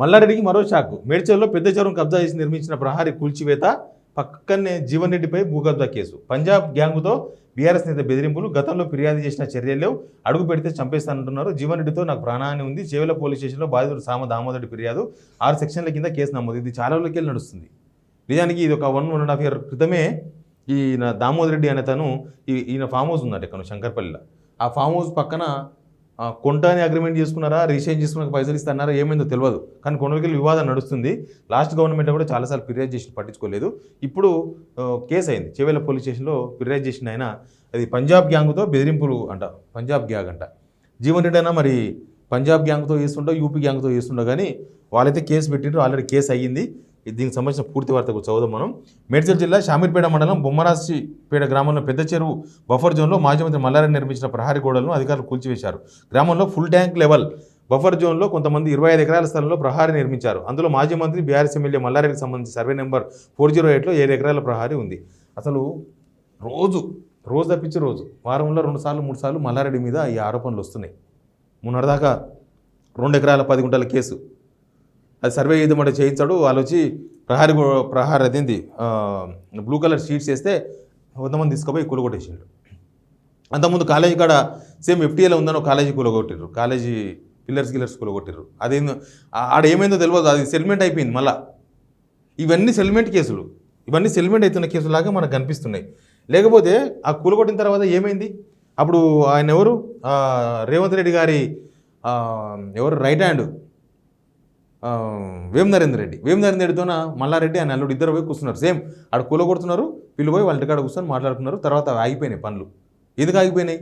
మల్లారెడ్డికి మరో షాక్. మేడ్చల్లో పెద్ద చెరువును కబ్జా చేసి నిర్మించిన ప్రహారీ కూల్చివేత, పక్కనే జీవన్ రెడ్డిపై భూకబ్జా కేసు. పంజాబ్ గ్యాంగుతో బీఆర్ఎస్ నేత బెదిరింపులు. గతంలో ఫిర్యాదు చేసిన చర్యలు అడుగు పెడితే చంపేస్తానంటున్నారు. జీవన్ రెడ్డితో నాకు ప్రాణహాని ఉంది. చేవెల పోలీస్ స్టేషన్లో బాధితుడు సామ దామోదరుడి ఫిర్యాదు. 6 సెక్షన్ల కింద కేసు నమోదు. ఇది చాలా రోజులకి వెళ్ళి నడుస్తుంది. నిజానికి ఇది ఒక 1.5 year క్రితమే ఈయన దామోదర్ రెడ్డి అనే తను ఈయన ఫామ్ హౌస్ ఉందట ఇక్కడ శంకర్పల్లిలో. ఆ ఫామ్ హౌస్ పక్కన కొంటాని అగ్రిమెంట్ చేసుకున్నారా, రిజిస్ట్రేషన్ చేసుకున్నాక పైసలు ఇస్తున్నారా ఏమైందో తెలియదు. కానీ కొనుగోలు వివాదం నడుస్తుంది. లాస్ట్ గవర్నమెంట్ కూడా చాలాసార్లు ఫిర్యాదు చేసి పట్టించుకోలేదు. ఇప్పుడు కేసు అయింది. చేవెల పోలీస్ స్టేషన్లో ఫిర్యాదు చేసిన ఆయన అది పంజాబ్ గ్యాంగ్తో బెదిరింపులు అంట. పంజాబ్ గ్యాంగ్ అంట. జీవన్ రెడ్డి అయినా మరి పంజాబ్ గ్యాంగ్తో చేస్తుండో యూపీ గ్యాంగ్తో చేస్తుండో కానీ వాళ్ళైతే కేసు పెట్టిండ్రు. ఆల్రెడీ కేసు అయ్యింది. దీనికి సంబంధించిన పూర్తి వార్త చదువుదాం మనం. మేడ్చల్ జిల్లా షామీర్పేట మండలం బొమ్మరాశిపేట గ్రామంలో పెద్ద చెరువు బఫర్ జోన్లో మాజీ మంత్రి మల్లారెడ్డి నిర్మించిన ప్రహారీ గోడలను అధికారులు కూల్చివేశారు. గ్రామంలో ఫుల్ ట్యాంక్ లెవెల్ బఫర్ జోన్లో కొంతమంది 25 ఎకరాల స్థలంలో ప్రహారీ నిర్మించారు. అందులో మాజీ మంత్రి బీఆర్ఎస్ ఎమ్మెల్యే మల్లారెడ్డికి సంబంధించి సర్వే నెంబర్ 408లో 7 ఎకరాల ప్రహారీ ఉంది. అసలు రోజు తప్పించి రోజు వారంలో 2 సార్లు 3 సార్లు మల్లారెడ్డి మీద ఈ ఆరోపణలు వస్తున్నాయి. మొన్నటిదాకా 2 ఎకరాల 10 గుంటల కేసు, అది సర్వే చేద్దామంటే చేయించాడు. వాళ్ళు వచ్చి ప్రహారీ అదేంది బ్లూ కలర్ షీట్స్ వేస్తే 100 మంది తీసుకుపోయి కూలగొట్టేసిండ్రు. అంతకుముందు కాలేజీ కాడ సేమ్ FTAలో ఉందని ఒక కాలేజీ కూలగొట్టిర్రు. కాలేజీ పిల్లర్స్ కూలగొట్టిర్రు. అదేందో ఆడ ఏమైందో తెలియదు. అది సెటిల్మెంట్ అయిపోయింది. మళ్ళీ ఇవన్నీ సెటిల్మెంట్ కేసులు, ఇవన్నీ సెటిల్మెంట్ అవుతున్న కేసులాగా మనకు కనిపిస్తున్నాయి. లేకపోతే ఆ కూలగొట్టిన తర్వాత ఏమైంది? అప్పుడు ఆయన ఎవరు, రేవంత్ రెడ్డి గారి ఎవరు రైట్ హ్యాండ్ వేం నరేందర్ రెడ్డితోన మల్లారెడ్డి ఆయన అల్లుడు ఇద్దరు పోయి కూర్చున్నారు. సేమ్ ఆడ కూలగొడుతున్నారు. వీళ్ళు పోయి వాళ్ళ ఇంటికాడ కూర్చొని మాట్లాడుకున్నారు. తర్వాత ఆగిపోయినాయి పనులు. ఎందుకు ఆగిపోయినాయి?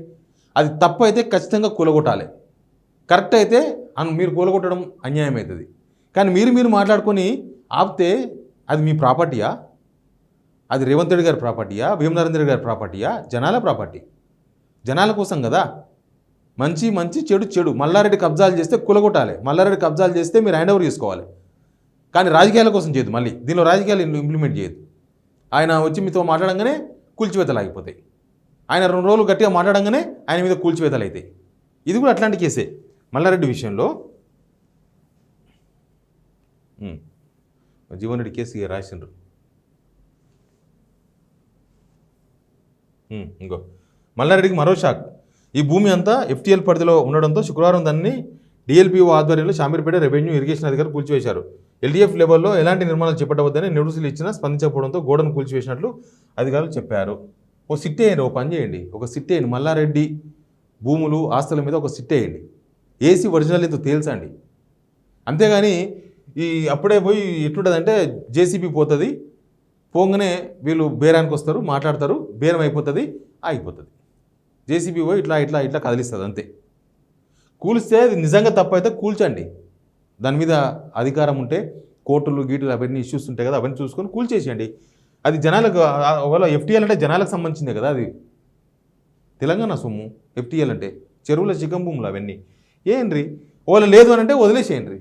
అది తప్పు అయితే ఖచ్చితంగా కూలగొట్టాలి. కరెక్ట్ అయితే మీరు కూలగొట్టడం అన్యాయం అవుతుంది. కానీ మీరు మాట్లాడుకొని ఆపితే అది మీ ప్రాపర్టీయా? అది రేవంత్ రెడ్డి గారి ప్రాపర్టీయా, వేం నరేందర్ రెడ్డి గారి ప్రాపర్టీయా? జనాల ప్రాపర్టీ, జనాల కోసం కదా. మంచి చెడు మల్లారెడ్డి కబ్జాలు చేస్తే కూలగొట్టాలి. మల్లారెడ్డి కబ్జాలు చేస్తే మీరు హ్యాండ్ ఓవర్ చేసుకోవాలి. కానీ రాజకీయాల కోసం చేయదు. మళ్ళీ దీనిలో రాజకీయాలు ఇంప్లిమెంట్ చేయదు. ఆయన వచ్చి మీతో మాట్లాడంగానే కూల్చివేతలు ఆగిపోతాయి. ఆయన 2 రోజులు గట్టిగా మాట్లాడంగానే ఆయన మీద కూల్చివేతలు అవుతాయి. ఇది కూడా అట్లాంటి కేసే మల్లారెడ్డి విషయంలో. జీవన్ రెడ్డి కేసు రాసిండ్రు. ఇంకో మల్లారెడ్డికి మరో షాక్. ఈ భూమి అంతా FTL పరిధిలో ఉండడంతో శుక్రవారం దాన్ని DLPO ఆధ్వర్యంలో షామీర్పేట రెవెన్యూ ఇరిగేషన్ అధికారులు కూల్చివేశారు. LDF లెవెల్లో ఎలాంటి నిర్మాణాలు చేపట్టవద్దని నోటీసులు ఇచ్చినా స్పందించకపోవడంతో గోడను కూల్చివేసినట్లు అధికారులు చెప్పారు. ఓ సిట్ వేయండి, ఒక పని చేయండి, ఒక సిట్ వేయండి. మల్లారెడ్డి భూములు ఆస్తుల మీద ఒక సిట్ వేయండి. ఏసీ ఒరిజినల్ ఎంతో తేల్చండి. అంతేగాని అప్పుడే పోయి ఎట్లుంటుందంటే JCB పోతుంది, పోగానే వీళ్ళు బేరానికి వస్తారు, మాట్లాడతారు, బేరం అయిపోతుంది, ఆగిపోతుంది. JCB పోయి ఇట్లా కదిలిస్తుంది అంతే. కూల్స్తే అది నిజంగా తప్పు అయితే కూల్చండి. దాని మీద అధికారం ఉంటే కోర్టులు గీటులు అవన్నీ ఇష్యూస్ ఉంటాయి కదా, అవన్నీ చూసుకొని కూల్చేసేయండి. అది జనాలకు ఒకవేళ FTL అంటే జనాలకు సంబంధించిందే కదా. అది తెలంగాణ సొమ్ము. FTL అంటే చెరువుల చికం భూములు అవన్నీ. ఏంటి ఒకవేళ లేదు అని అంటే వదిలేసేయండి.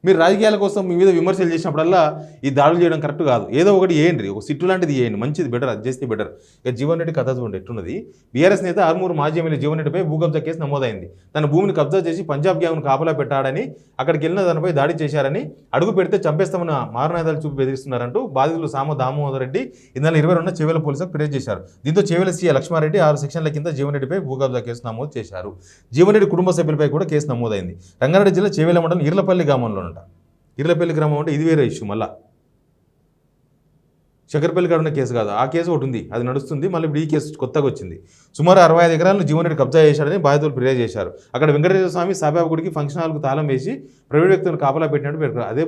మీరు రాజకీయాల కోసం మీ మీద విమర్శలు చేసినప్పుడల్లా ఈ దాడులు చేయడం కరెక్ట్ కాదు. ఏదో ఒకటి చేయండి, ఒక సిట్టు లాంటిది చేయండి, మంచిది, బెటర్, అది చేస్తే బెటర్. ఇక జీవన్ రెడ్డి కథ చూడండి ఎట్టున్నది. బీఆర్ఎస్ నేత ఆర్మూరు మాజీ ఎమ్మెల్యే జీవన్ రెడ్డిపై భూ కబ్జా కేసు నమోదైంది. తన భూమిని కబ్జా చేసి పంజాబ్ గ్యాంగ్ను కాపలా పెట్టాడని, అక్కడికి వెళ్ళిన దానిపై దాడి చేశారని, అడుగు పెడితే చంపేస్తామని మారణాయుధాలు చూపి బెదిరిస్తున్నారంటూ బాధితులు సామ దామోదర్ రెడ్డి ఈ నెల 22న చేవెల పోలీసులకు ఫిర్యాదు చేశారు. దీంతో చేవెల CI లక్ష్మారెడ్డి 6 సెక్షన్ల కింద జీవన్ రెడ్డిపై భూ కబ్జా కేసు నమోదు చేశారు. జీవన్ రెడ్డి కుటుంబ సభ్యులపై కూడా కేసు నమోదైంది. రంగారెడ్డి జిల్లా చేవెల మండలం ఈర్లపల్లి గ్రామంలోనంట. ఈర్లపల్లి గ్రామం అంటే ఇది వేరే ఇష్యూ. మళ్ళీ శంకర్పల్లి కాడ ఉన్న కేసు కాదు, ఆ కేసు ఒకటి ఉంది, అది నడుస్తుంది. మళ్ళీ ఇప్పుడు ఈ కేసు కొత్తగా వచ్చింది. సుమారు 65 ఎకరాలను జీవన్ రెడ్డి కబ్జా చేశాడని బాధితులు ఫిర్యాదు చేశారు. అక్కడ వెంకటేశ్వర స్వామి సాయిబాబా గుడికి ఫంక్షన్ హాల్కు తాళం వేసి ప్రైవేట్ వ్యక్తులను కాపలా పెట్టినట్టు పేర్కొన్నారు. ఇదే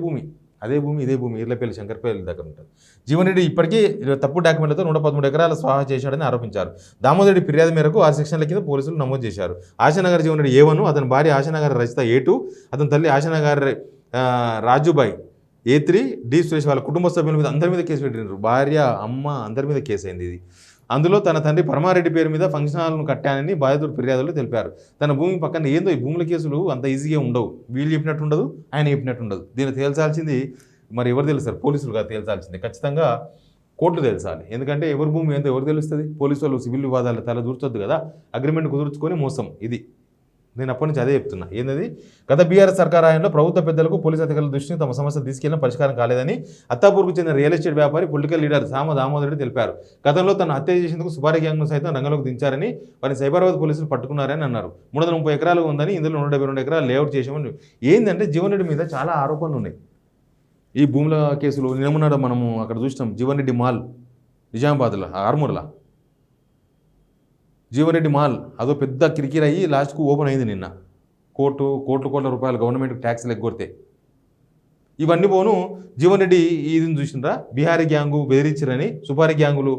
భూమి ఈర్లపల్లి శంకర్పల్లి దగ్గర ఉంటుంది. జీవన్ రెడ్డి ఇప్పటికీ తప్పు డాక్యుమెంట్లతో 113 ఎకరాల స్వాహా చేశాడని ఆరోపించారు. దామోదరెడ్డి ఫిర్యాదు మేరకు 6 సెక్షన్ల కింద పోలీసులు నమోదు చేశారు. ఆశానగర్ జీవన్ రెడ్డి A1, అతని భార్య ఆశానగర్ రచిత A2, అతని తల్లి ఆశానగర్ రాజుబాయ్ A3, D సురేష్ వాళ్ళ కుటుంబ సభ్యుల మీద అందరి మీద కేసు పెట్టినారు. భార్య, అమ్మ అందరి మీద కేసు అయింది ఇది. అందులో తన తండ్రి పరమారెడ్డి పేరు మీద ఫంక్షన్ హాల్ను కట్టానని బాధితుడు ఫిర్యాదులు తెలిపారు. తన భూమి పక్కన ఏందో ఈ భూముల కేసులు అంత ఈజీగా ఉండవు. వీళ్ళు చెప్పినట్టు ఉండదు, ఆయన చెప్పినట్టు ఉండదు. దీన్ని తేల్చాల్సింది మరి ఎవరు తెలుస్తారు? పోలీసులు కాదు తేల్చాల్సింది. ఖచ్చితంగా కోర్టులు తెలుసాలి. ఎందుకంటే ఎవరి భూమి ఏందో ఎవరు తెలుస్తుంది? పోలీసు వాళ్ళు సివిల్ వివాదాలు తల దూర్చొద్దు కదా. అగ్రిమెంట్ కుదుర్చుకొని మోసం ఇది. నేను అప్పటి నుంచి అదే చెప్తున్నా. ఏంటది, గత బీఆర్ఎస్ సర్కార్ హయాంలో ప్రభుత్వ పెద్దలకు పోలీసు అధికారుల దృష్టిని తమ సమస్య తీసుకెళ్లిన పరిష్కారం కాలేదని అత్తాపూర్కు చెందిన రియల్ ఎస్టేట్ వ్యాపారి పొలిటికల్ లీడర్ సామ దామోదర్ రెడ్డి తెలిపారు. గతంలో తను హత్య చేసేందుకు సుపారీ గ్యాంగ్ను సైతం రంగంలోకి దించారని, వారిని సైబరాబాద్ పోలీసులు పట్టుకున్నారని అన్నారు. 330 ఎకరాలు ఉందని, ఇందులో 172 ఎకరాలు లేఅవుట్ చేసామని. ఏంటంటే జీవన్ రెడ్డి మీద చాలా ఆరోపణలు ఉన్నాయి. ఈ భూముల కేసులు నిన్నమన్నాడు మనము అక్కడ చూసినాం. జీవన్ రెడ్డి మాల్ నిజామాబాద్లో ఆర్మూర్లా జీవన్ రెడ్డి మాల్ అదో పెద్ద కిరికిరి అయ్యి లాస్ట్కు ఓపెన్ అయింది నిన్న. కోట్ల రూపాయలు గవర్నమెంట్కి ట్యాక్స్లు ఎగ్గొడితే ఇవన్నీ పోను జీవన్ రెడ్డి ఇది చూసినరా, బీహారీ గ్యాంగు బెదిరించారని, సుపారీ గ్యాంగులు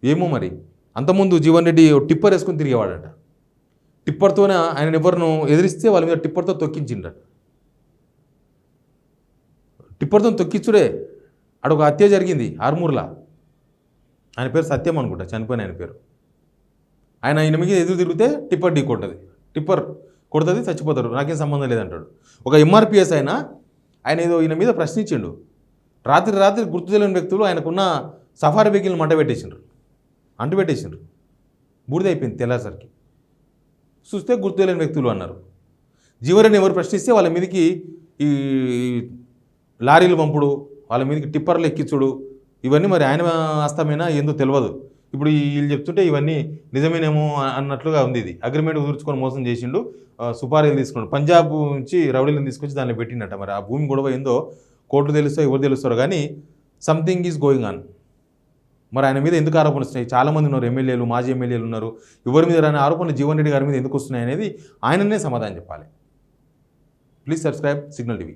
ఏమో మరి. అంతకుముందు జీవన్ రెడ్డి టిప్పర్ వేసుకొని తిరిగేవాడట. టిప్పర్తోనే ఆయన ఎవరిను ఎదిరిస్తే వాళ్ళ మీద టిప్పర్తో తొక్కించిండట. టిప్పర్తో తొక్కించుడే అడొక హత్య జరిగింది ఆర్మూర్లా. ఆయన పేరు సత్యం అనుకుంటా, చనిపోయిన ఆయన పేరు. ఆయన మీద ఎదురు తిరిగితే టిప్పర్ ఢీ కొట్టదు, టిప్పర్ కొడుతుంది, చచ్చిపోతారు, నాకేం సంబంధం లేదంటాడు. ఒక ఎంఆర్పిఎస్ ఆయన ఏదో ఈయన మీద ప్రశ్నించిండు. రాత్రి గుర్తు తెలియని వ్యక్తులు ఆయనకున్న సఫారీ వెహికల్ని అంటుపెట్టేసిండ్రు. బూడిదైపోయింది తెల్లాసరికి. చూస్తే గుర్తు తెలియని వ్యక్తులు అన్నారు. జీవన్ ఎవరు ప్రశ్నిస్తే వాళ్ళ మీదకి ఈ లారీలు పంపుడు, వాళ్ళ మీదకి టిప్పర్లు ఎక్కించుడు, ఇవన్నీ మరి ఆయన హస్తమేనా ఏందో తెలియదు. ఇప్పుడు వీళ్ళు చెప్తుంటే ఇవన్నీ నిజమేనేమో అన్నట్లుగా ఉంది. ఇది అగ్రిమెంట్ కుదుర్చుకొని మోసం చేసిండు, సుపారీలు తీసుకున్నాడు. పంజాబ్ నుంచి రౌడీలను తీసుకొచ్చి దాన్ని పెట్టినట్ట. మరి ఆ భూమి గొడవ ఏందో కోర్టు తెలుస్తో ఎవరు తెలుస్తారో కానీ సంథింగ్ ఈజ్ గోయింగ్ ఆన్. మరి ఆయన మీద ఎందుకు ఆరోపణలు వస్తున్నాయి? చాలామంది ఉన్నారు, ఎమ్మెల్యేలు, మాజీ ఎమ్మెల్యేలు ఉన్నారు. ఎవరి మీద రాని ఆరోపణలు జీవన్ రెడ్డి గారి మీద ఎందుకు వస్తున్నాయి అనేది ఆయననే సమాధానం చెప్పాలి. Please subscribe signal TV.